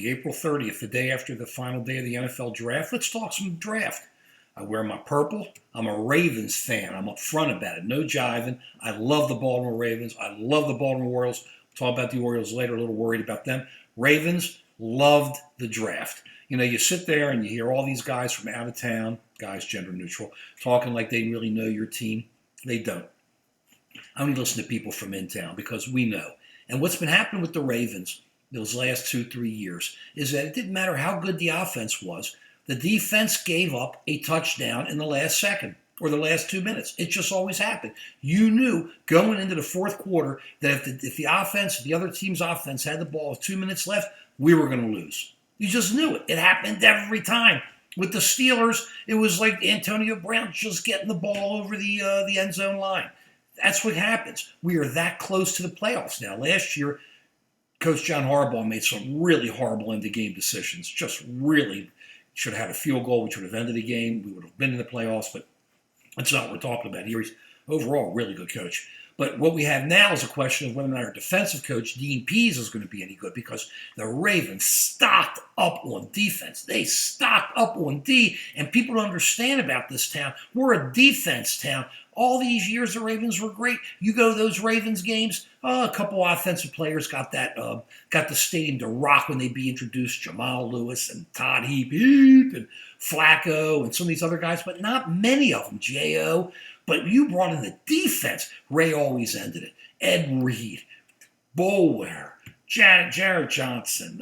Thursday, April 30th, the day after the final day of the NFL draft. Let's talk some draft. I wear my purple. I'm a Ravens fan. I'm upfront about it. No jiving. I love the Baltimore Ravens. I love the Baltimore Orioles. We'll talk about the Orioles later. A little worried about them. Ravens loved the draft. You know, you sit there and you hear all these guys from out of town, guys gender neutral, talking like they really know your team. They don't. I only listen to people from in town because we know. And what's been happening with the Ravens those last 2-3 years is that it didn't matter how good the offense was. The defense gave up a touchdown in the last second or the last 2 minutes. It just always happened. You knew going into the fourth quarter that if the offense, the other team's offense had the ball with 2 minutes left, we were going to lose. You just knew it. It happened every time. With the Steelers, it was like Antonio Brown just getting the ball over the end zone line. That's what happens. We are that close to the playoffs now. Last year, Coach John Harbaugh made some really horrible end-of-game decisions. Just really should have had a field goal, which would have ended the game. We would have been in the playoffs, but that's not what we're talking about here. He's overall a really good coach. But what we have now is a question of whether or not our defensive coach, Dean Pease, is going to be any good because the Ravens stocked up on defense. They stocked up on D, and people don't understand about this town. We're a defense town. All these years, the Ravens were great. You go to those Ravens games, a couple offensive players got the stadium to rock when they be introduced. Jamal Lewis and Todd Heap and Flacco and some of these other guys, but not many of them. J.O., but you brought in the defense. Ray always ended it. Ed Reed, Boulware, Jared Johnson,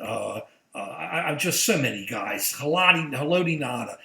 I'm just so many guys. Haloti Nada,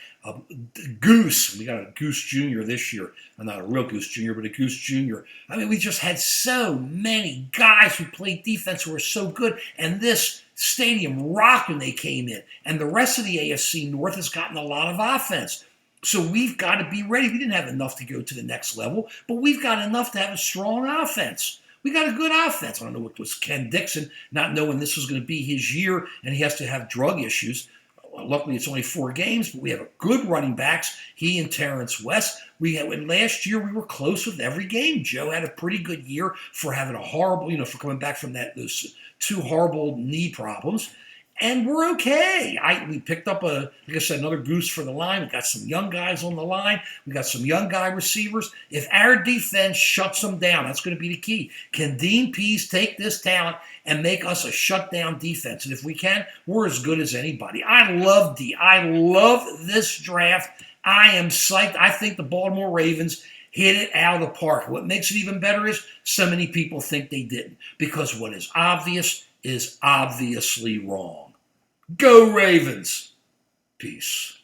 Goose. We got a Goose Jr. this year. Not a real Goose Jr., but a Goose Jr. I mean, we just had so many guys who played defense who were so good. And this stadium rocked when they came in. And the rest of the AFC North has gotten a lot of offense. So we've got to be ready. We didn't have enough to go to the next level, but we've got enough to have a strong offense. We got a good offense. I don't know what was Ken Dixon not knowing this was going to be his year and he has to have drug issues. Luckily, it's only 4 games, but we have a good running backs. He and Terrence West. Last year we were close with every game. Joe had a pretty good year for having a horrible, for coming back from those 2 horrible knee problems. And we're okay. We picked up, like I said, another goose for the line. We got some young guys on the line. We got some young guy receivers. If our defense shuts them down, that's going to be the key. Can Dean Pease take this talent and make us a shutdown defense? And if we can, we're as good as anybody. I love D. I love this draft. I am psyched. I think the Baltimore Ravens hit it out of the park. What makes it even better is so many people think they didn't. Because what is obvious is obviously wrong. Go Ravens. Peace.